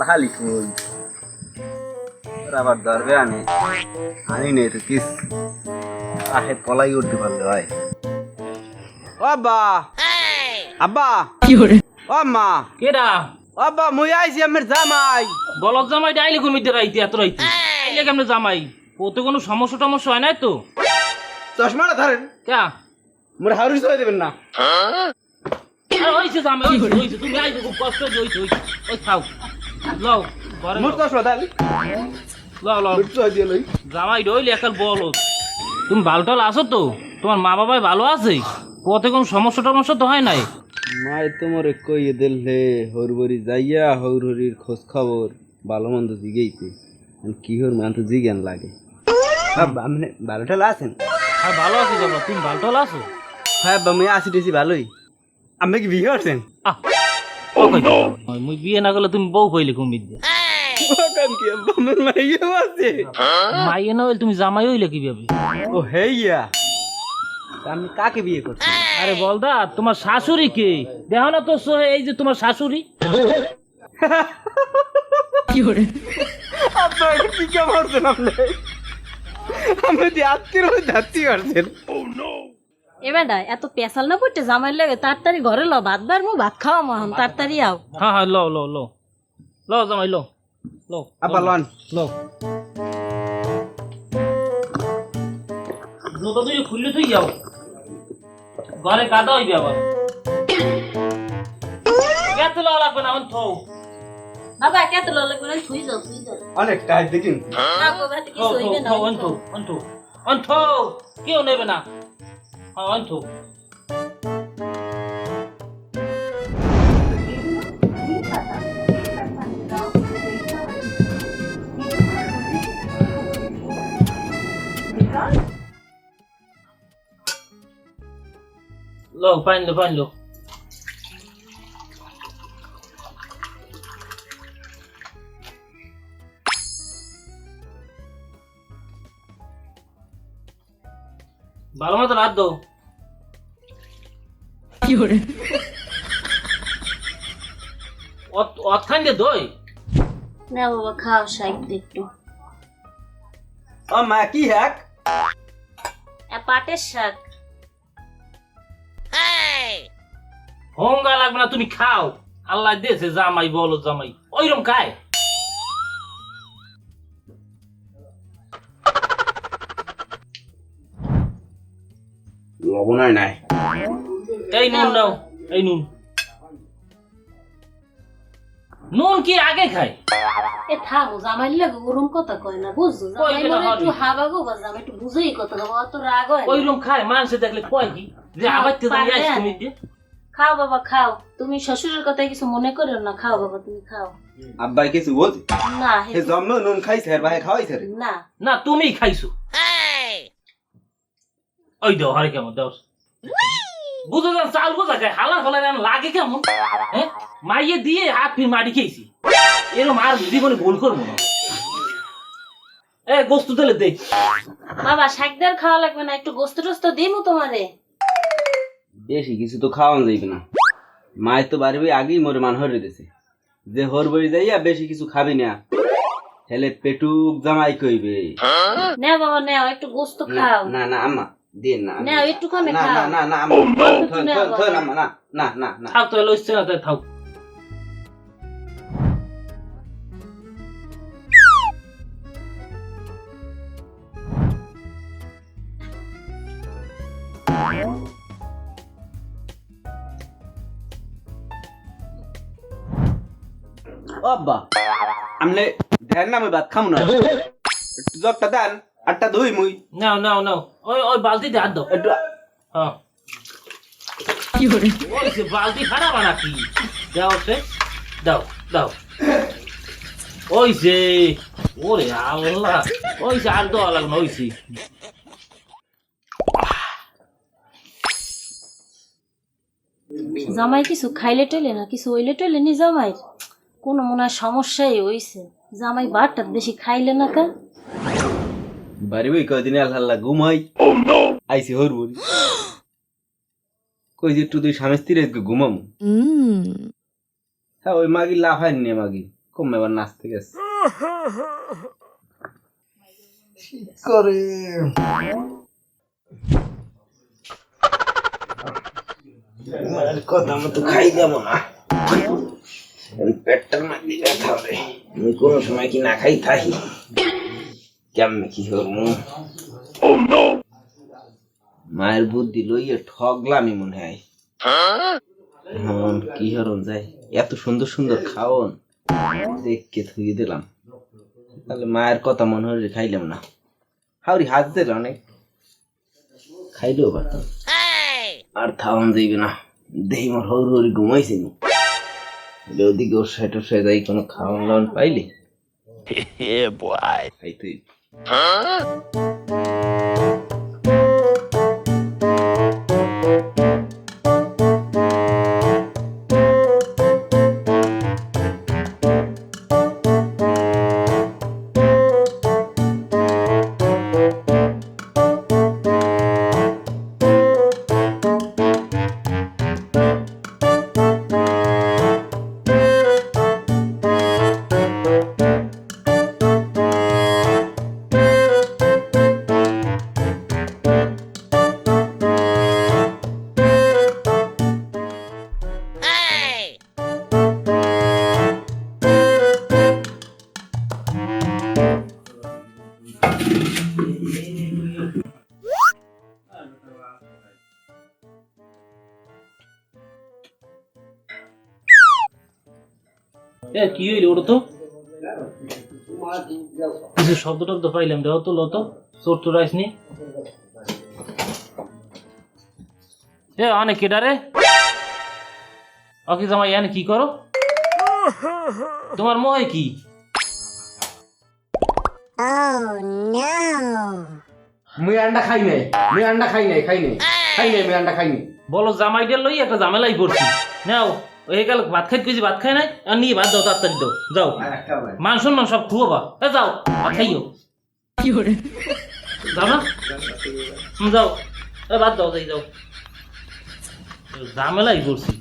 লালি কই আবার ধরবে আনি নেই তো কিস আহে পলাই উঠতে পারলে ভাই ও আব্বা আব্বা কি করে ও আম্মা কেডা ও আব্বা মুই আইছি আমার জামাই বলদ জামাই ডাইলে ঘুমিতে রাইতে এত রাইতে আইলে কেমনে জামাই ওতে কোনো সমস্যা টমস্যা হয় নাই তো চশমাটা ধরেন ক্যা মোর হাউরি সই দেবেন না আরে হইছে জামাই হইছে তুমি আইছো খুব কষ্ট হইছে ওই খাও লও ঘরে মোর চশমা ধরেন লও লও মোর সই দিয়ে লই জামাই ডইলে একাল বলদ তুমি ভালোটাল আছো তো তোমার মা বাবাই ভালো আছে পথে কোনো সমস্যা টমস্যা তো হয় নাই মাই তোমারে কইয়ে দিলে হরবরি যাইয়া হরহরির খোঁজ খবর ভালো মন্দ জিগেইতে কি হর মান তো জিজ্ঞান লাগে আপনি ভালোটা আছেন আর ভালো আছি বাবা তুমি ভালোটাল আছো হ্যাঁ বা মুই আসি টেছি ভালোই আপনি কি বিয়ে করছেন আহ ও কই মুই বিয়ে না করলে তুমি বউ কইলে ঘুমিত দিয়ে ওখান কি আমার মাইয়া আছে মাইয়ে না হইলে তুমি জামাই হইলে কিভাবে ও হেইয়া আমি কাকে বিয়ে করছি আরে বলদা তোমার শাশুড়ি কে দেখো না তো এই যে তোমার শাশুড়ি কি করে আপনার কি কেমন করছেন আপনি আমি দিয়ে আজকের মধ্যে যাচ্ছি পারছেন এবার এত পেশাল না পড়তে জামাই লাগে তাড়াতাড়ি ঘরে ল ভাত বার মু ভাত খাওয়া মহান তাড়াতাড়ি আও হ্যাঁ হ্যাঁ লো লো লো লো জামাই লো লো আব্বা লন লো জুতো তুই খুললে তুই যাও ঘরে কাদা হইবে আবার কেতে লো লাগবে না অন্ত বাবা কেত ল লাগবে না থুই যাও অনেক টাইট দেখিন না গো ভাত কি হইবে না অন্ত অন্ত অন্ত কেউ নেবে না হ্যাঁ অন্ত লো পাইন লো ভালো মতো রাত দো কি করে অথান দে দই না বাবা খাও শাক একটু ও মা কি হ্যাক পাটের শাক হোঙ্গা লাগবে না তুমি খাও আল্লাহ দিয়েছে জামাই বলো জামাই ওইরকম খায় লবণ নাই এই নুন নাও এই নুন নুন কি আগে খায় এ থাকো জামাই লাগে ওরম কথা কয় না বুঝছো জামাই মানে একটু হাবা গো বা জামাই একটু বুঝেই কথা গো অত রাগ হয় ওইরকম খায় মানুষে দেখলে কয় কি যে আবার তে জানি আইস তুমি দিয়ে খাও বাবা খাও তুমি শ্বশুরের কথা কিছু মনে করো না খাও বাবা তুমি খাও আব্বাই কিছু বল না হে জন্ম নুন খাইছে আর ভাই খাওয়াইছে রে না না তুমি খাইছো ওই দাও হারে কেমন দাও বুঝো না চাল বোঝা খায় হালা ফলা লাগে কেমন হ্যাঁ মাইয়ে দিয়ে হাত ফির মারি খেয়েছি এরকম আর জীবনে ভুল করবো না এ গোস্ত তেলে দে বাবা শাকদার খাওয়া লাগবে না একটু গোস্ত টোস্ত দিমু তোমারে বেশি কিছু তো খাওয়ান যাইবে না মায়ের তো বাড়ি আগেই মরে মান হরে দিছে যে হর বড়ি যাইয়া বেশি কিছু খাবি না হেলে পেটুক জামাই কইবে নে বাবা নে একটু গোস্ত খাও না না আম্মা দিন না না একটুখানি না খাও না না না আম্মা থন আম্মা না না না না থাক তো লইছে না তাই থাক ও আব্বা আমনে ধ্যান না আমি ভাত খামু না একটু জগটা দেন আটটা ধুই মুই নাও নাও নাও ওই ওই বালতিতে হাত দাও একটু হ্যাঁ কি করে ওই সে বালতি খারাপ নাকি দাও সে দাও দাও ওই সে ওরে আল্লাহ ওই সে আর দেওয়া লাগবে না ওই সে জামাই কিছু খাইলে টইলে না কিছু হইলে টইলে নি জামাই কোনো মনে হয় সমস্যাই হইছে জামাই বারটা বেশি খাইলে না কা বাড়ি বই কদিন আল্লাহ ঘুমাই আইসি হর বলি কই যে একটু তুই স্বামী স্ত্রী ঘুমামু হ্যাঁ ওই মাগি লাফাই নে মাগি কম এবার নাচতে গেছে করে কথা মতো খাই যাবো না পেটটার মধ্যে ব্যথা হবে আমি কোনো সময় কি না খাই থাকি কেমনে কি করবো মায়ের বুদ্ধি লইয়ে ঠগলামি মনে হয় কি হরণ যায় এত সুন্দর সুন্দর খাওন দেখকে থুয়ে দিলাম তাহলে মায়ের কথা মনে হলে খাইলাম না হাওরি হাত দিল অনেক খাইলেও পারতাম আর থাওয়ান যাইবে না দেহি মোর হৌর হৌরি ঘুমাইছে নি ওদিকে ওর সাইড যাই কোনো খাওয়ান লাওয়ান পাইলে খাইতে কি হইলো ওটা তো কিছু শব্দ টব্দ পাইলাম দেওয়া তো লত চোর টোর আসনি অনেক কেডারে অকি জামাই এনে কি করো তোমার মহে কি মুই আন্ডা খাই নাই মুই আন্ডা খাই নাই মুই আন্ডা খাই নাই বলো জামাইটার লই একটা ঝামেলাই পড়ছি নাও ওই গেল ভাত খাই কইছি ভাত খাই নাই আর নিয়ে ভাত দাও তাড়াতাড়ি দাও যাও মান সম্মান সব খুয়াবা যাও ভাত খাইও কি করে যাও না যাও ভাত দাও যাই যাও ঝামেলাই পড়ছি